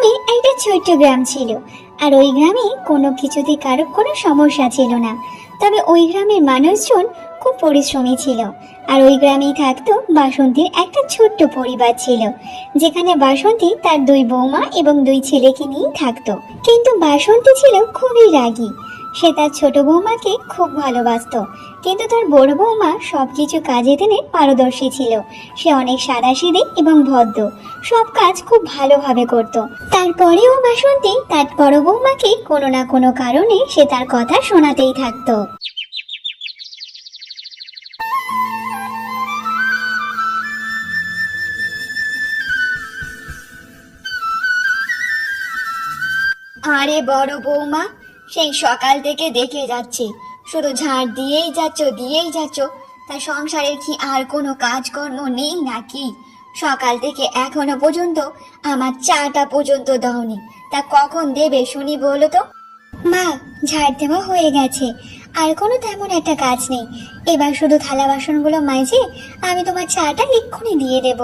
নামে একটা ছোট্ট গ্রাম ছিল। আর ওই গ্রামে কোনো কিছুতে কারো কোনো সমস্যা ছিল না। তবে ওই গ্রামের মানুষজন খুব পরিশ্রমী ছিল। আর ওই গ্রামেই থাকতো বাসন্তীর একটা ছোট্ট পরিবার ছিল, যেখানে বাসন্তী তার দুই বৌমা এবং দুই ছেলেকে নিয়ে থাকতো। কিন্তু বাসন্তী ছিল খুবই রাগী। সে তার ছোট বৌমাকে খুব ভালোবাসতো, কিন্তু তার বড় বৌমা সবকিছু কাজে দিনে পারদর্শী ছিল। সে অনেক সাদাসিধে এবং ভদ্র, সব কাজ খুব ভালোভাবে করত। তারপরেও বাসন্তী তার বড় বৌমাকে কোনো না কোনো কারণে সে তার কথা শোনাতেই থাকতো। আরে বড় বৌমা, সেই সকাল থেকে দেখে যাচ্ছি শুধু ঝাড় দিয়েই যাচ্ছ। তা সংসারের কি আর কোনো কাজকর্ম নেই নাকি? সকাল থেকে এখনো পর্যন্ত আমার চাটা পর্যন্ত দাওনি। তা কখন দেবে শুনি বলো তো? মা, ঝাড় দেওয়া হয়ে গেছে, আর কোনো তেমন একটা কাজ নেই। এবার শুধু থালা বাসনগুলো মাজে আমি তোমার চাটা এক্ষুনি দিয়ে দেব।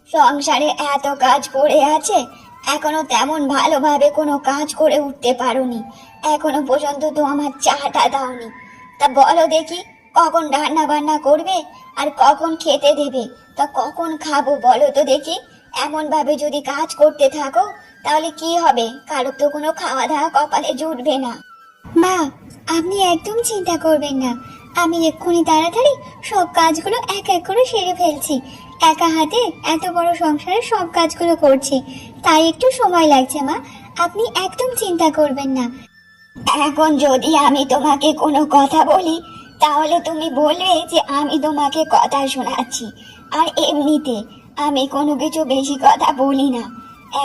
সংসারে এত কাজ পড়ে আছে, এখনো তেমন ভালোভাবে কোনো কাজ করে উঠতে পারোনি। এখনো পর্যন্ত তো আমার চাটা দাওনি। তা বলো দেখি, কখন রান্না বান্না করবে আর কখন খেতে দেবে? তা কখন খাবো বলো তো দেখি? এমন ভাবে যদি কাজ করতে থাকো তাহলে কি হবে? কারো তো কোনো খাওয়া দাওয়া কপালে জুটবে না। মা, আপনি একদম চিন্তা করবেন না। আমি এক্ষুনি তাড়াতাড়ি সব কাজগুলো এক এক করে সেরে ফেলছি। একা হাতে এত বড় সংসারের সব কাজগুলো করছি, তাই একটু সময় লাগছে মা। আপনি একদম চিন্তা করবেন না। এখন যদি আমি তোমাকে কোনো কথা বলি তাহলে তুমি বলবে যে আমি তোমাকে কথা শোনাচ্ছি। আর এমনিতে আমি কোনো কিছু বেশি কথা বলি না।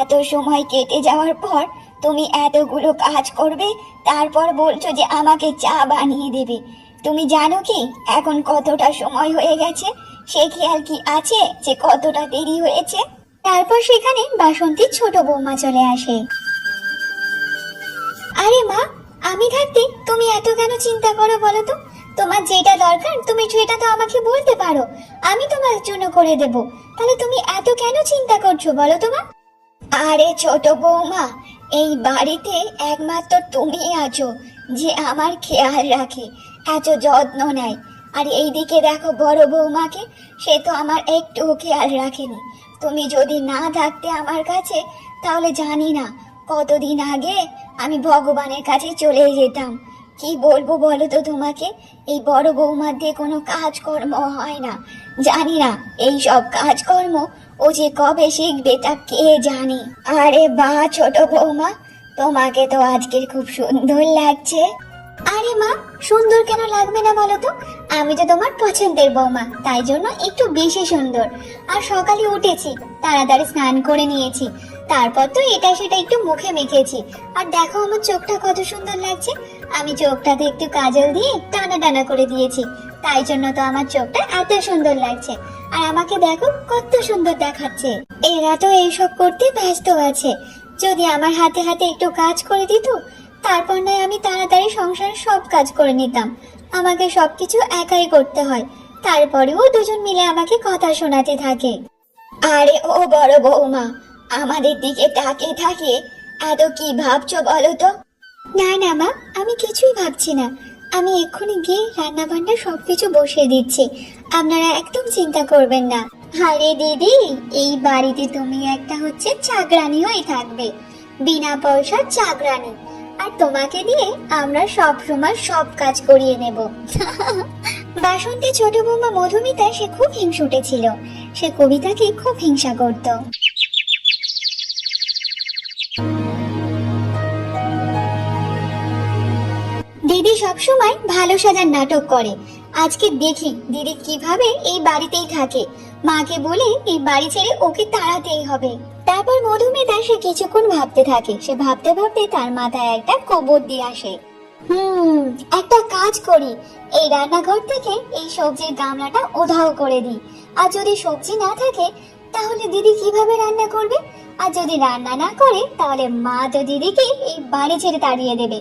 এত সময় কেটে যাওয়ার পর তুমি এতগুলো কাজ করবে, তারপর বলছো যে আমাকে চা বানিয়ে দেবে। তুমি জানো কি এখন কতটা সময় হয়ে গেছে? সে খেয়াল কি আছে যে কতটা দেরি হয়েছে? তারপর সেখানে বাসন্তীর ছোট বৌমা চলে আসে। আরে মা, আমি থাকতে তুমি এত কেন চিন্তা করো বলো তো? তোমার যেটা দরকার তুমি সেটা তো আমাকে বলতে পারো, আমি তোমার জন্য করে দেব। তাহলে তুমি এত কেন চিন্তা করছো বলো তো মা? আরে ছোট বৌমা, এই বাড়িতে একমাত্র তুমিই আছো যে আমার খেয়াল রাখে, এত যত্ন নেয়। আর এইদিকে দেখো বড় বৌমাকে, সে তো আমার একটু খেয়াল রাখেনি। তুমি যদি না থাকতে আমার কাছে, তাহলে জানি না কতদিন আগে আমি ভগবানের কাছে চলে যেতাম। কি বলবো বলো তো তোমাকে? এই বড় বৌমার দিয়ে কোনো কাজকর্ম হয় না। জানি না এই সব কাজকর্ম ও যে কবে শিখবে তা কে জানে। আরে বাহ ছোট বৌমা, তোমাকে তো আজকে খুব সুন্দর লাগছে। আরে মা, সুন্দর কেন লাগবে না বলো তো? আমি তো তোমার পছন্দের বৌমা, তাই জন্য একটু বেশি সুন্দর। আর সকালে উঠেছি, তাড়াতাড়ি স্নান করে নিয়েছি, তারপর তো এটা সেটা একটু মুখে মেখেছি। আর দেখো আমার চোখটা কত সুন্দর লাগছে। আমি চোখটাতে একটু কাজল দিয়ে টানা টানা করে দিয়েছি, তাই জন্য তো আমার চোখটা এত সুন্দর লাগছে। আর আমাকে দেখো কত সুন্দর দেখাচ্ছে। এরা তো এইসব করতে ব্যস্ত আছে। যদি আমার হাতে হাতে একটু কাজ করে দিত, তারপর নয় আমি তাড়াতাড়ি সংসারের সব কাজ করে নিতাম। আমাকে সবকিছু একাই করতে হয়, তারপরেও দুজন মিলে আমাকে কথা শোনাতে থাকে। আরে ও বড় বৌমা, আমাদের দিকে তাকিয়ে থাকে এত কি ভাবছো বলো তো? না না মা, আমি কিছুই ভাবছি না। আমি এক্ষুনি গিয়ে রান্না বান্না সবকিছু বসিয়ে দিচ্ছি, আপনারা একদম চিন্তা করবেন না। আরে দিদি, এই বাড়িতে তুমি একটা হচ্ছে চাকরানি হয়ে থাকবে, বিনা পয়সার চাকরানি। আর তোমাকে দিয়ে আমরা সব সময় সব কাজ করিয়ে নেব। বাসন্তী ছোট বৌমা মধুমিতা সে খুব হিংসুটে ছিল। সে কবিতাকে খুব হিংসা করত। দিদি সবসময় ভালো সাজার নাটক করে। আজকে দেখি দিদি কিভাবে এই বাড়িতেই থাকে। মাকে বলে এই বাড়ি ছেড়ে ওকে তাড়াতেই হবে। তারপর মধুমিতা সে কিছুক্ষণ ভাবতে থাকে। সে ভাবতে ভাবতে তার মাথায় একটা কবর দিয়ে আসে। একটা কাজ করি, এই রান্নাঘর থেকে এই সবজির গামলাটা উধাও করে দিই। আর যদি সবজি না থাকে তাহলে দিদি কিভাবে রান্না করবে? আর যদি রান্না না করে তাহলে মা তো দিদিকে এই বাড়ি ছেড়ে তাড়িয়ে দেবে।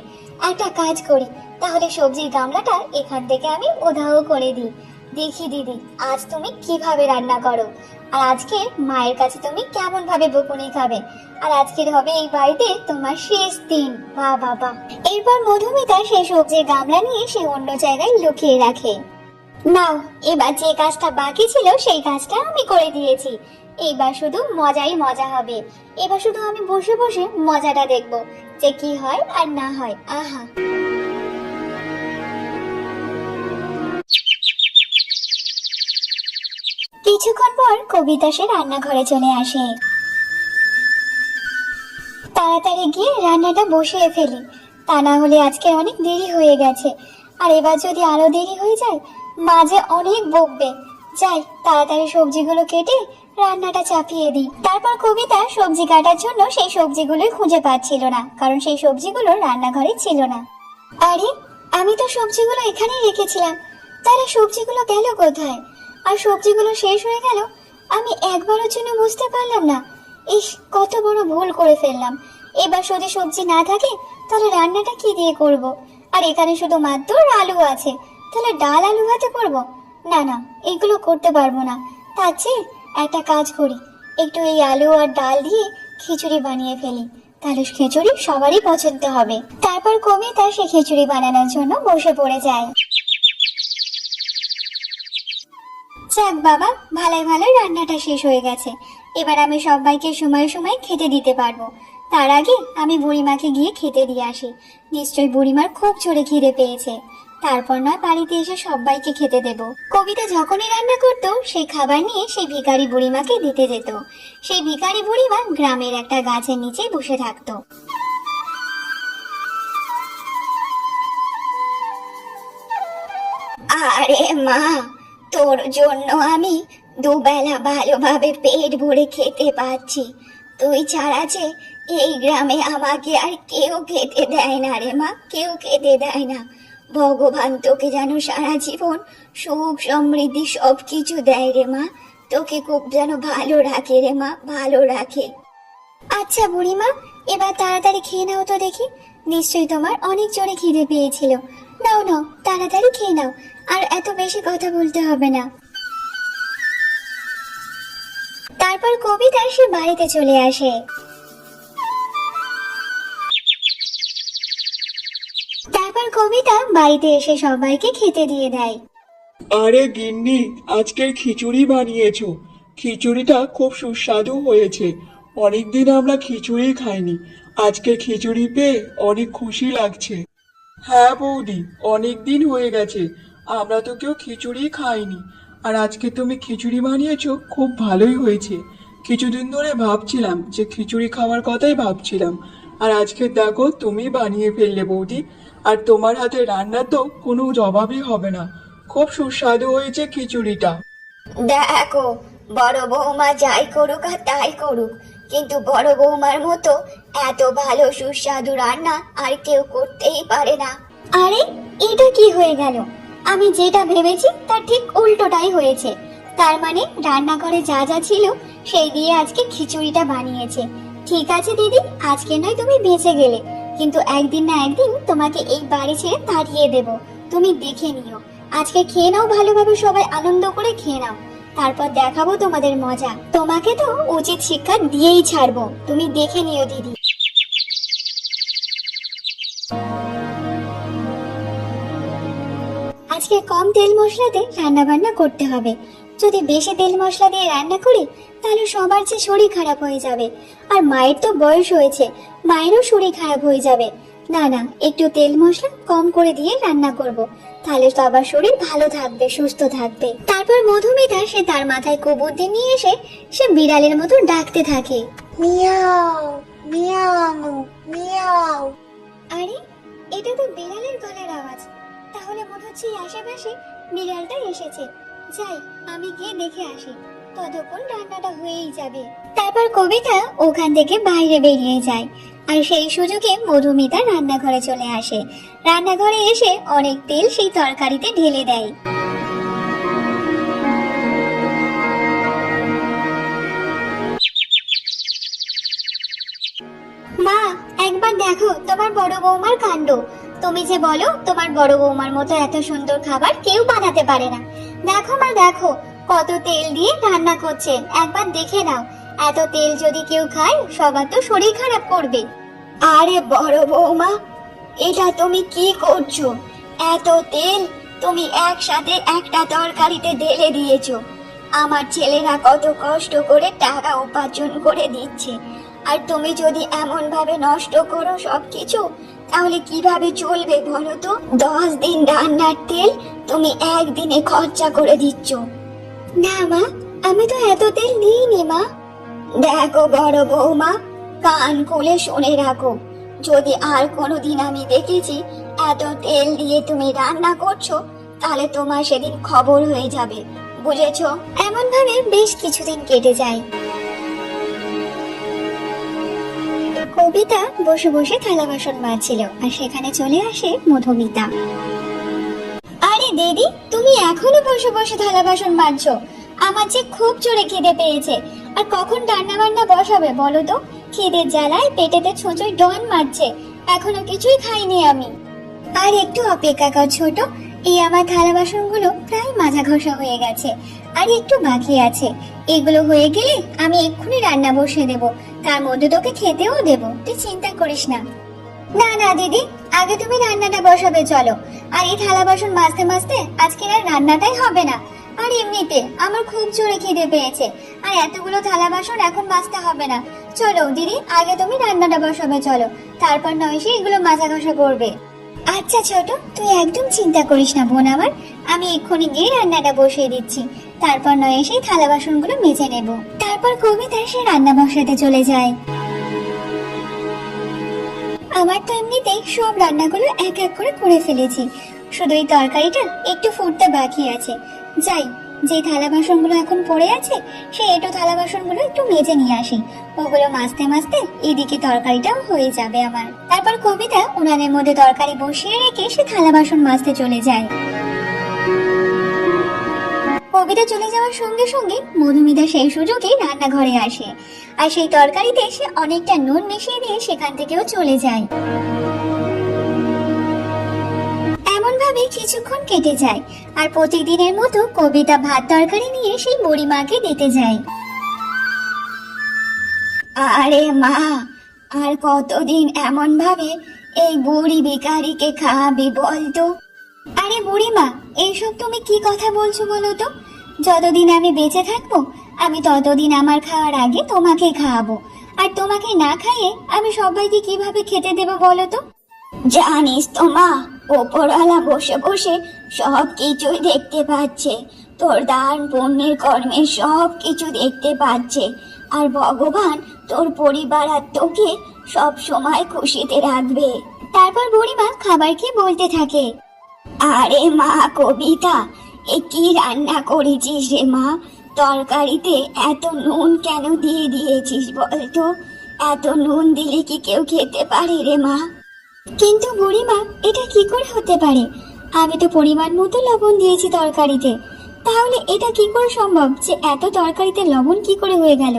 একটা কাজ করি, তাহলে সবজির গামলাটা এখান থেকে আমি উধাও করে দিই। দেখি দিদি আজ তুমি কিভাবে রান্না করো। আর আজকে মায়ের কাছে তুমি কেমন ভাবে বকুনি খাবে। আর আজকের হবে এই বাড়িতে তোমার শেষ দিন। বাহ বাবা। এরপর মধুমিতা সেই সবজির গামলা নিয়ে সে অন্য জায়গায় লুকিয়ে রাখে। নাও, এবার যে কাজটা বাকি ছিল সেই কাজটা আমি করে দিয়েছি। এইবার শুধু মজাই মজা হবে। এবার শুধু আমি বসে বসে মজাটা দেখবো যে কি হয় আর না হয়। আহা। কিছুক্ষণ পর কবিতা সে রান্নাঘরে চলে আসে। তাড়াতাড়ি গিয়ে রান্নাটা বসিয়ে ফেলি, তা না হলে আজকে অনেক দেরি হয়ে গেছে। আর এবার যদি আরো দেরি হয়ে যায় মা যে অনেক বকবে। যাই, তাড়াতাড়ি সবজিগুলো কেটে রান্নাটা চাপিয়ে দিই। তারপর কবিতা সবজি কাটার জন্য সেই সবজিগুলোই খুঁজে পাচ্ছিল না, কারণ সেই সবজিগুলো রান্নাঘরে ছিল না। আরে, আমি তো সবজিগুলো এখানেই রেখেছিলাম, তাহলে সবজিগুলো গেল কোথায়? আর সবজিগুলো শেষ হয়ে গেল, আমি একবারের জন্য বুঝতে পারলাম না। ইস, কত বড় ভুল করে ফেললাম। এবার যদি সবজি না থাকে তাহলে রান্নাটা কি দিয়ে করব? আর এখানে শুধু মাত্র আলু আছে, তাহলে ডাল আলু ভাতে করব? না না, এগুলো করতে পারবো না। তার চেয়ে একটা কাজ করি, একটু এই আলু আর ডাল দিয়ে খিচুড়ি বানিয়ে ফেলি, তাহলে খিচুড়ি সবারই পছন্দ হবে। তারপর কবিতা সে খিচুড়ি বানানোর জন্য বসে পড়ে যায়। যাক বাবা, ভালোই ভালোই রান্নাটা শেষ হয়ে গেছে। এবার আমি সবাইকে সময় সময় খেতে দিতে পারবো। তার আগে আমি বুড়িমাকে গিয়ে খেতে দিয়ে আসি। নিশ্চয়ই বুড়িমার খুব জোরে খিদে পেয়েছে। তারপর নয় বাড়িতে এসে সবাইকে খেতে দেব। কবিতা যখনই রান্না করতো সেই খাবার নিয়ে সেই ভিখারি বুড়িমাকে দিতে যেত। সেই ভিখারি বুড়িমা গ্রামের একটা গাছের নিচে বসে থাকতো। আরে মা, তোর জন্য আমি দুবেলা ভালোভাবে পেট ভরে খেতে পাচ্ছি। তুই ছাড়া যে এই গ্রামে আমাকে আর কেউ খেতে দেয় না রে মা, কেউ খেতে দেয় না। ভগবান তোকে যেন সারা জীবন সুখ সমৃদ্ধি সবকিছু দেয় রে মা, তোকে খুব যেন ভালো রাখে রে মা, ভালো রাখে। আচ্ছা বুড়িমা, এবার তাড়াতাড়ি খেয়ে নাও তো দেখি। নিশ্চয়ই তোমার অনেক জোরে খিদে পেয়েছিল। নাও নাও, তাড়াতাড়ি খেয়ে নাও, আর এত বেশি কথা বলতে হবে না। তারপর কবিতা সে বাড়িতে চলে আসে। তারপর কবিতা বাড়িতে এসে সবাইকে খেতে দিয়ে দেয়। আরে গিন্নি, আজকের খিচুড়ি বানিয়েছো। খিচুড়িটা খুব সুস্বাদু হয়েছে। অনেকদিন আমরা খিচুড়ি খাইনি, আজকে খিচুড়ি পেয়ে অনেক খুশি লাগছে। হ্যাঁ বৌদি, অনেকদিন হয়ে গেছে আমরা তো কেউ খিচুড়ি খাইনি। আর আজকে তুমি খিচুড়ি বানিয়েছো, খুব ভালোই হয়েছে। কিছুদিন ধরে ভাবছিলাম যে খিচুড়ি খাওয়ার কথাই ভাবছিলাম, আর আজকে দেখো তুমি বানিয়ে ফেললে বৌদি। আর তোমার হাতে রান্না তো কোনো জবাবই হবে না, খুব সুস্বাদু হয়েছে খিচুড়িটা। দেখো, বড় বৌমা যাই করুক আর তাই করুক, কিন্তু বড় বৌমার মতো এত ভালো সুস্বাদু রান্না আর কেউ করতেই পারে না। আরে, এটা কি হয়ে গেল? আমি যেটা ভেবেছি তার ঠিক উল্টোটাই হয়েছে। তার মানে রান্নাঘরে যা যা ছিল সেই দিয়ে আজকে খিচুড়িটা বানিয়েছে। ঠিক আছে দিদি, আজকে নয় তুমি বেঁচে গেলে, কিন্তু একদিন না একদিন তোমাকে এই বাড়ি ছেড়ে তাড়িয়ে দেব। তুমি দেখে নিও। আজকে খেয়ে নাও ভালোভাবে, সবাই আনন্দ করে খেয়ে নাও, তারপর দেখাবো তোমাদের মজা। তোমাকে তো উচিত শিক্ষা দিয়েই ছাড়বো, তুমি দেখে নিও দিদি। আজকে কম তেল মশলাতে রান্না বান্না করতে হবে। যদি বেশি তেল মশলা দিয়ে রান্না করি তাহলে সবার যে শরীর খারাপ হয়ে যাবে। আর মায়ের তো বয়স হয়েছে, মায়েরও শরীর খারাপ হয়ে যাবে। না না, একটু তেল মশলা কম করে দিয়ে রান্না করব, তাহলে সবার শরীর ভালো থাকবে, সুস্থ থাকবে। তারপর মধুমিতা সে তার মাথায় কুবুদ্ধি নিয়ে এসে সে বিড়ালের মতো ডাকতে থাকে, মিয়াও মিয়াও মিয়াও। আরে, এটা তো বিড়ালের গলার আওয়াজ। তাহলে মনে হচ্ছে আশেপাশে বিড়ালটা এসেছে। যাই, আমি গিয়ে দেখে আসি, ততক্ষণ রান্নাটা হয়েই যাবে। তারপর কবিতা ওখান থেকে বাইরে বেরিয়ে যায়, আর সেই সুযোগে মধুমিতা রান্নাঘরে চলে আসে। রান্নাঘরে এসে অনেক তেল সেই তরকারিতে ঢেলে দেয়। মা, একবার দেখো তোমার বড় বৌমার কাণ্ড। তুমি যে বলো তোমার বড় বৌমার মতো এত সুন্দর খাবার কেউ বানাতে পারে না। দেখো মা দেখো, কত তেল দিয়ে রান্না করছেন একবার দেখে নাও। এত তেল যদি কেউ খায় সবার তো শরীর খারাপ করবে। আরে বড় বৌমা, এটা তুমি কি করছো? এত তেল তুমি একসাথে একটা তরকারিতে ঢেলে দিয়েছো। আমার ছেলেরা কত কষ্ট করে টাকা উপার্জন করে দিচ্ছে, আর তুমি যদি এমন ভাবে নষ্ট করো সবকিছু, তাহলে কিভাবে চলবে বলো তো? 10 দিন রান্নার তেল তুমি একদিনে খরচা করে দিচ্ছ। না মা, আমি তো এত তেল দিইনি মা। দেখো বড় বৌমা, কান খুলে শুনে রাখো, যদি আর কোনোদিন আমি দেখেছি এত তেল দিয়ে তুমি রান্না করছো, তাহলে তোমার সেদিন খবর হয়ে যাবে, বুঝেছো? এমন ভাবে বেশ কিছুদিন কেটে যায়। কবিতা বসে বসে থালা বাসন মাজছিল, আর সেখানে চলে আসে মধুমিতা। আরে দিদি, তুমি এখনো বসে বসে থালা বাসন মাজছো? আমার যে খুব জোরে খিদে পেয়েছে, আর কখন রান্না বান্না বসাবে বলো তো? খিদের জ্বালায় পেটেতে ছোঁচোই ডন মারছে, এখনো কিছুই খাইনি আমি। আর একটু অপেক্ষা কর ছোট, এই আমার থালা বাসনগুলো প্রায় মাজা ঘষা হয়ে গেছে, আর একটু বাকি আছে। এগুলো হয়ে গেলে আমি এক্ষুনি রান্না বসিয়ে দেব, তার মধ্যে তোকে খেতেও দেব, তুই চিন্তা করিস না। না না দিদি, আগে তুমি রান্নাটা বসাবে চলো। আর এই থালা বাসন মাজতে মাজতে আজকের আর রান্নাটাই হবে না। আর এমনিতে আমার খুব জোরে খিদে পেয়েছে, আর এতগুলো থালা বাসন এখন মাজতে হবে না। চলো দিদি, আগে তুমি রান্নাটা বসাবে চলো, তারপর নয় সে এগুলো মাজা ঘষা করবে। আচ্ছা ছোট, তুই একদম চিন্তা করিস না বোন আমার, আমি এক্ষুনি গিয়ে রান্নাটা বসিয়ে দিচ্ছি, তারপর নয় সেই থালা বাসনগুলো মেজে নেব। তারপর কবিতা সে রান্না বসাতে চলে যায়। আমার তো এমনিতেই সব রান্নাগুলো এক এক করে ফেলেছি, শুধু এই তরকারিটা একটু ফুটতে বাকি আছে। যাই, যে থালা বাসনগুলো এখন পড়ে আছে সে একটু থালা বাসনগুলো একটু মেজে নিয়ে আসি, ওগুলো মাজতে মাজতে এদিকে তরকারিটাও হয়ে যাবে আমার। তারপর কবিতা উনানের মধ্যে তরকারি বসিয়ে রেখে সে থালা বাসন মাজতে চলে যায়। কবিতা চলে যাওয়ার সঙ্গে সঙ্গে মধুমিতা সেই সুযোগে রান্নাঘরে আসে, আর সেই তরকারিতে সে অনেকটা নুন মিশিয়ে দিয়ে সেখান থেকেও চলে যায়। এমন ভাবে কিছুক্ষণ কেটে যায়, আর প্রতিদিনের মতো কবিতা ভাত তরকারি নিয়ে সেই বুড়িমাকে দিতে যায়। আরে মা, আর কতদিন এমন ভাবে এই বুড়ি ভিখারিকে খাওয়াবি বলতো? আরে বুড়িমা, এইসব তুমি কি কথা বলছো বলো তো? যতদিন আমি বেঁচে থাকবো আমি ততদিন আমার খাওয়ার আগে তোমাকে খাওয়াবো, আর তোমাকে না খাইয়ে আমি সবাইকে কিভাবে খেতে দেবো বলো তো? জানিস তো মা, ওপরওয়ালা বসে বসে সব কিছুই দেখতে পাচ্ছে, তোর দান পুণ্যের কর্মের সব কিছু দেখতে পাচ্ছে, আর ভগবান তোর পরিবার আর তোকে সব সময় খুশিতে রাখবে। তারপর বুড়িমা খাবার খেয়ে বলতে থাকে, আরে মা কবিতা, এ কি রান্না করেছিস রে মা? তরকারিতে এত নুন কেন দিয়ে দিয়েছিস বলতো? এত নুন দিলে কি কেউ খেতে পারে রে মা? কিন্তু বুড়িমা, এটা কি করে হতে পারে? আমি তো পরিমাণ মতো লবণ দিয়েছি তরকারিতে, তাহলে এটা কি করে সম্ভব যে এত তরকারিতে লবণ কি করে হয়ে গেল?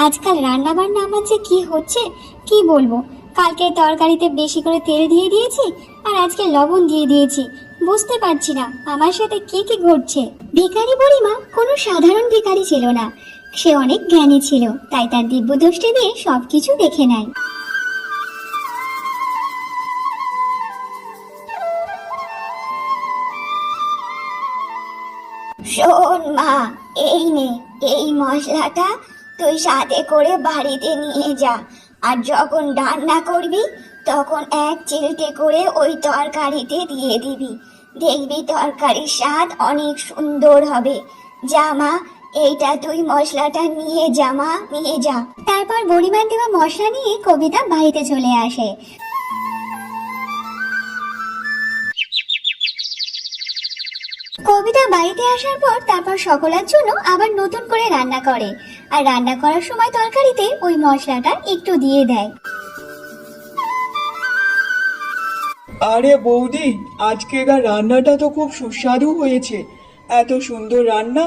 আজকাল রান্না বান্না আমার যে কি হচ্ছে কি বলবো। কালকে তরকারিতে বেশি করে তেল দিয়ে দিয়েছি, আর আজকে লবণ দিয়ে দিয়েছি, বুঝতে পারছি না আমার সাথে কি কি ঘটছে। ভিখারি বুড়িমা কোনো সাধারণ ভিখারি ছিল না, সে অনেক জ্ঞানী ছিল, তাই তার দিব্য দৃষ্টি দিয়ে সবকিছু দেখে নেয়। শোন মা, এই নে, এই মশলাটা তুই সাথে করে বাড়িতে নিয়ে যা, আর যখন রান্না করবি তখন এক চিলটে করে ওই তরকারিতে দিয়ে দিবি, দেখবি তরকারির স্বাদ অনেক সুন্দর হবে। যা মা, এইটা তুই মশলাটা নিয়ে যা মা, নিয়ে যা। তারপর বুড়িমার দেওয়া মশলা নিয়ে কবিতা বাড়িতে চলে আসে। কবিতা বাড়িতে আসার পর তারপর সকলের জন্য আবার নতুন করে রান্না করে, আর রান্না করার সময় তরকারিতে ওই মশলাটা একটু দিয়ে দেয়। আরে বৌদি, আজকেকার রান্নাটা তো খুব সুস্বাদু হয়েছে। এত সুন্দর রান্না,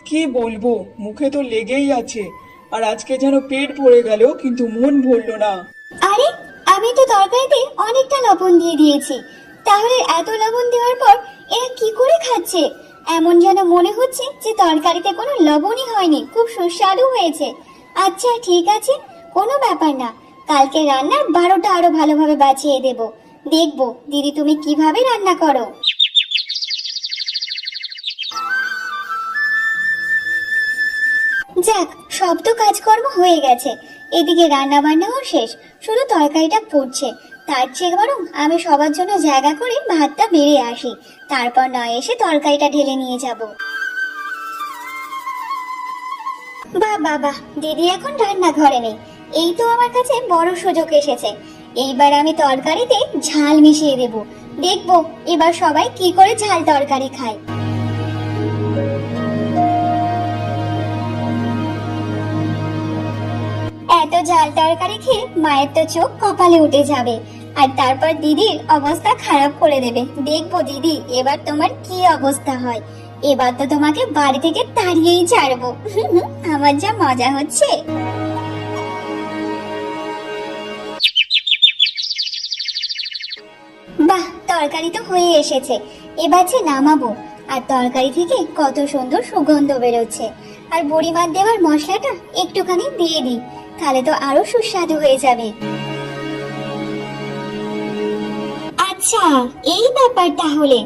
কি বলবো, মুখে তো লেগেই আছে। আর আজকে যেন পেট ভরে গেল, কিন্তু মন ভরলো না। আরে, আমি তো তরকারিতে অনেকটা লবণ দিয়ে দিয়েছি, তাহলে এত লবণ দেওয়ার পর এরা কি করে খাচ্ছে? এমন যেন মনে হচ্ছে যে তরকারিতে কোনো লবণই হয়নি, খুব সুস্বাদু হয়েছে। আচ্ছা ঠিক আছে, কোনো ব্যাপার না, কালকে রান্নার 12টা আরো ভালোভাবে বাঁচিয়ে দেব। দেখবো দিদি তুমি কিভাবে রান্না করো। যাক, সব তো কাজকর্ম হয়ে গেছে, এদিকে রান্না বান্নাও শেষ, শুধু তরকারিটা ফুটছে। তার চেয়ে বরং আমি সবার জন্য জায়গা করে ভাতটা বেড়ে আসি, তারপর নয় এসে তরকারিটা ঢেলে নিয়ে যাব। বাহ বাহ বাহ, দিদি এখন রান্নাঘরে নেই, এই তো আমার কাছে বড় সুযোগ এসেছে। এইবার আমি তরকারিতে ঝাল মিশিয়ে দেব, দেখবো এবার সবাই কি করে ঝাল তরকারি খায়। এত ঝাল তরকারি খেয়ে মায়ের তো চোখ কপালে উঠে যাবে, আর তারপর দিদির অবস্থা খারাপ করে দেবে। দেখবো দিদি এবার তোমার কি অবস্থা হয়, এবার তো তোমাকে বাড়ি থেকে তাড়িয়েই ছাড়বো। আমার যা মজা হচ্ছে। বাহ, তরকারি তো হয়ে এসেছে, এবার যে নামাবো। আর তরকারি থেকে কত সুন্দর সুগন্ধ বেরোচ্ছে। আর বড়িমার দেওয়ার মশলাটা একটুখানি দিয়ে দিই, তাহলে তো আরো সুস্বাদু হয়ে যাবে। আচ্ছা, এই ব্যাপার তাহলে।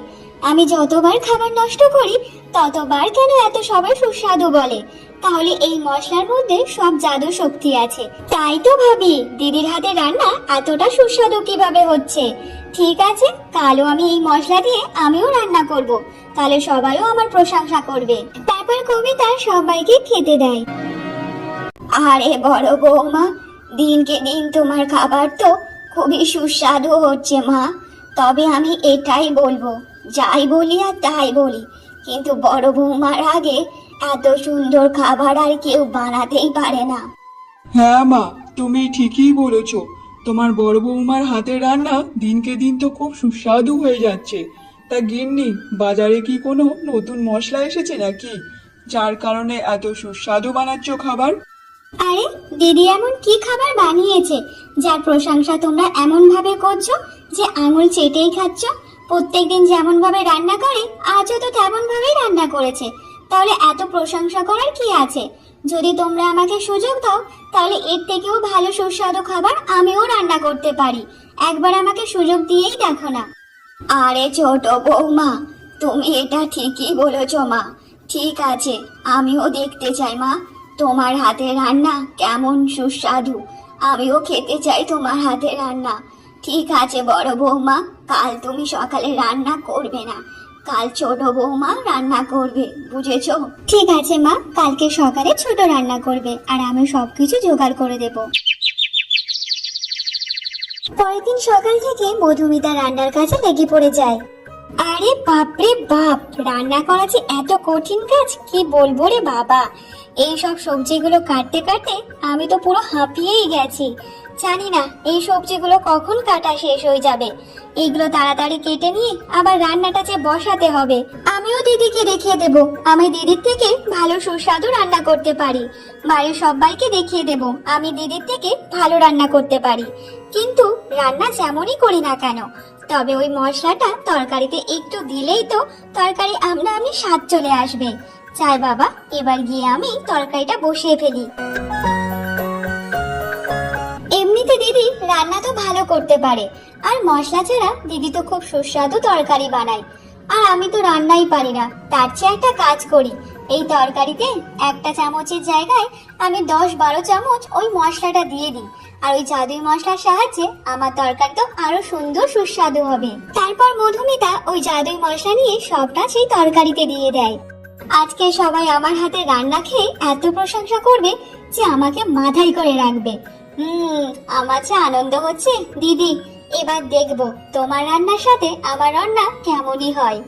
আমি যতবার খাবার নষ্ট করি ততবার কেন এত সবাই সুস্বাদু বলে? তাহলে এই মশলার মধ্যে সব জাদু শক্তি আছে। তাই তো ভাবি দিদির হাতে রান্না এতটা সুস্বাদু কিভাবে হচ্ছে। ঠিক আছে, কালও আমি এই মশলা দিয়ে আমিও রান্না করব, তাহলে সবাইও আমার প্রশংসা করবে। তারপর কবিতা সবাইকে খেতে দেয়। আরে বড় বৌমা, দিনকে দিন তোমার খাবার তো খুবই সুস্বাদু হচ্ছে মা। তবে আমি এটাই বলবো, যাই বলি আর তাই বলি, কিন্তু বড় বৌমার আগে এত সুন্দর খাবার আর কেউ বানাতেই পারে না। হ্যাঁ মা, তুমি ঠিকই বলেছো। তোমার বড় বৌমার হাতের রান্না দিনকে দিন তো খুব সুস্বাদু হয়ে যাচ্ছে। তা গিন্নি, বাজারে কি কোনো নতুন মশলা এসেছে নাকি, যার কারণে এত সুস্বাদু বানাচ্ছো খাবার? আরে দিদি এমন কি খাবার বানিয়েছে যার প্রশংসা তোমরা এমন ভাবে করছো যে আঙুল চেটেই খাচ্ছ? প্রত্যেকদিন যেমন ভাবে রান্না করে আজও তো তেমন ভাবেই রান্না করেছে, তাহলে এত প্রশংসা করার কি আছে? যদি তোমরা আমাকে সুযোগ দাও তাহলে এর থেকেও ভালো সুস্বাদু খাবার আমিও রান্না করতে পারি। একবার আমাকে সুযোগ দিয়েই দেখো না। আরে ছোট বৌমা, তুমি এটা ঠিকই বলেছো মা। ঠিক আছে, আমিও দেখতে চাই মা তোমার হাতের রান্না কেমন সুস্বাদু। আমিও খেতে চাই তোমার হাতের রান্না। ঠিক আছে বড় বৌমা, কাল তুমি সকালে রান্না করবে না, কাল ছোট বৌমা রান্না করবে, বুঝেছো? ঠিক আছে মা, কালকে সকালে ছোট রান্না করবে আর আমি সবকিছু জোগাড় করে দেব। পরের দিন সকাল থেকে মধুমিতা রান্নার কাছে লেগে পড়ে যায়। আরে বাপরে বাপ, রান্না করা যে এত কঠিন কাজ কি বলবো রে বাবা। এই সব সবজিগুলো কাটতে কাটতে আমি তো পুরো হাঁপিয়েই গেছি। জানি না এই সবজিগুলো কখন কাটা শেষ হয়ে যাবে। এইগুলো তাড়াতাড়ি কেটে নিয়ে আবার রান্নাটা যে বসাতে হবে। আমিও দিদিকে দেখিয়ে দেব আমি দিদির থেকে ভালো সুস্বাদু রান্না করতে পারি। বাড়ির সবাইকে দেখিয়ে দেব আমি দিদির থেকে ভালো রান্না করতে পারি। কিন্তু রান্না যেমনই করি না কেন, তবে ওই মশলাটা তরকারিতে একটু দিলেই তো তরকারি আমনা আমনি স্বাদ চলে আসবে। চাই বাবা, এবার গিয়ে আমি তরকারিটা বসিয়ে ফেলি। এমনিতে দিদি রান্না তো ভালো করতে পারে, আর মশলা ছাড়া দিদি তো খুব সুস্বাদু তরকারি বানায়। আর আমি তো রান্নাই পারি না। তার চেয়ে একটা কাজ করি, এই তরকারিতে একটা চামচের জায়গায় আমি 10-12 চামচ ওই মশলাটা দিয়ে দিই, আর ওই জাদুই মশলার সাহায্যে আমার তরকারি তো আরো সুন্দর সুস্বাদু হবে। তারপর মধুমিতা ওই জাদুই মশলা নিয়ে সবটা সেই তরকারিতে দিয়ে দেয়। আজকে সবাই আমার হাতে রান্না খেয়ে এত প্রশংসা করবে যে আমাকে মাথায় করে রাখবে। আমার যে আনন্দ হচ্ছে দিদি, এবার দেখবো তোমার রান্নার সাথে আমার রান্না কেমনই হয়।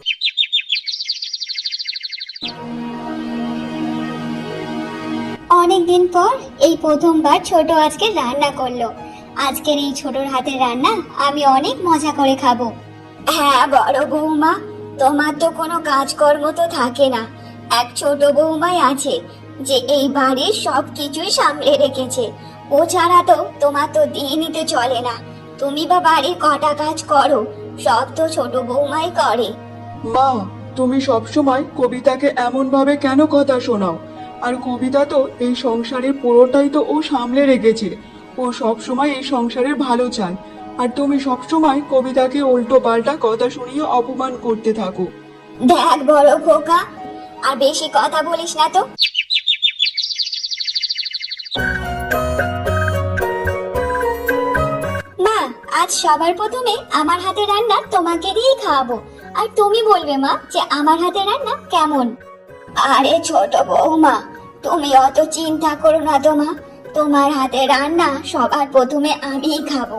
অনেকদিন পর এই প্রথমবার ছোট আজকে রান্না করলো। আজকের এই ছোটর হাতের রান্না আমি অনেক মজা করে খাবো। হ্যাঁ বড় বৌমা, তোমার তো কোনো কাজকর্ম তো থাকে না, এক ছোট বৌমাই আছে যে এই বাড়ির সব কিছুই সামলে রেখেছে। ও ছাড়া তো তোমার তো দিনইতে চলে না। তুমি বা বাড়ির কটা কাজ করো, সব তো ছোট বৌমাই করে। মা, তুমি সবসময় কবিতাকে এমন ভাবে কেন কথা শোনাও? আর কবিতা তো এই সংসারের পুরোটাই তো ও সামলে রেখেছে। ও সবসময় এই সংসারের ভালো চায়, আর তুমি সবসময় কবিতাকে উল্টো পাল্টা কথা শুনিয়ে অপমান করতে থাকো। দেখ বড় খোকা, আর বেশি কথা বলিস না তো। মা, আজ সবার প্রথমে আমার হাতে রান্না তোমাকে দিয়েই খাওয়াবো, আর তুমি বলবে মা যে আমার হাতে রান্না কেমন। আরে ছোট বৌমা, তুমি অত চিন্তা করো না তো মা। তোমার হাতে রান্না সবার প্রথমে আমিই খাবো।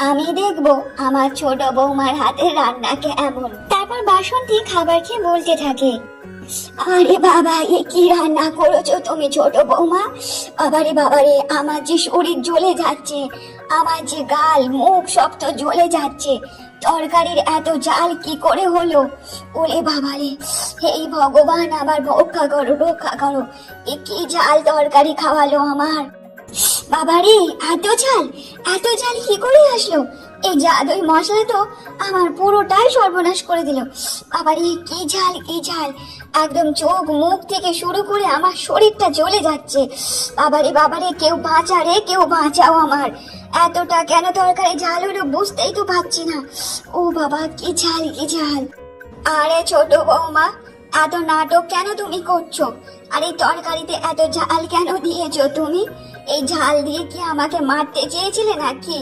আমি দেখবো আমার ছোট বৌমার হাতে রান্না কেমন। তারপর বাসন্তী খাবার খেয়ে বলতে থাকে, আরে বাবা, এ কি রান্না করেছো তুমি ছোট বৌমা? বাবারে বাবারে, আমার যে শরীর জ্বলে যাচ্ছে, আমার যে গাল মুখ সব তো জ্বলে যাচ্ছে। তরকারির এত জাল কি করে হলো? ওরে বাবারে, এই ভগবান, আমার রক্ষা করো, রক্ষা করো। এ কি জাল তরকারি খাওয়ালো আমার। বাবারে, এত ঝাল কি করে আসলো? এই জাদুই মশলা তো আমার পুরোটাই সর্বনাশ করে দিল। বাবারে, কি ঝাল, একদম চোখ মুখ থেকে শুরু করে আমার শরীরটা জ্বলে যাচ্ছে। বাবারে, কেউ বাঁচা রে, কেউ বাঁচাও আমার। এতটা কেন তরকারি ঝাল হলো বুঝতেই তো পারছি না। ও বাবা, কি ঝাল। আরে ছোট বৌমা, এত নাটক কেন তুমি করছো? আর এই তরকারিতে এত ঝাল কেন দিয়েছো তুমি? এই ঝাল দিয়ে কি আমাকে মারতে চেয়েছিলে নাকি?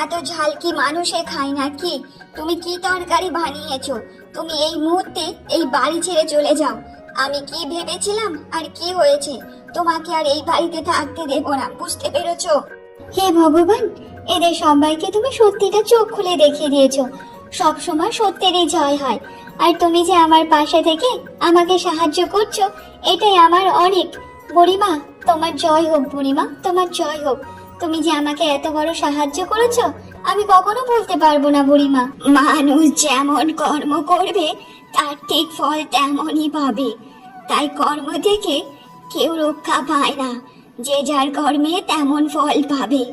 এত ঝাল কি মানুষে খায় নাকি? তুমি কি তরকারি বানিয়েছো? তুমি এই মুহূর্তে এই বাড়ি ছেড়ে চলে যাও। আমি কি ভেবেছিলাম আর কি হয়েছে, তোমাকে আর এই বাড়িতে থাকতে দেবো না, বুঝতে পেরেছো? হে ভগবান, এদের সবাইকে তুমি সত্যিটা চোখ খুলে দেখিয়ে দিয়েছো। সব সময় সত্যেরই জয় হয়। আর তুমি যে আমার পাশে থেকে আমাকে সাহায্য করছো, এটাই আমার অনেক। বুড়িমা, তোমার জয় হোক। বুড়িমা, তোমার জয় হোক। তুমি যে আমাকে এত বড় সাহায্য করেছো, আমি কখনো বলতে পারবো না বুড়িমা। মানুষ যেমন কর্ম করবে তার ঠিক ফল তেমনই পাবে। তাই কর্ম থেকে কেউ রক্ষা পায় না, যে যার কর্মে তেমন ফল পাবে।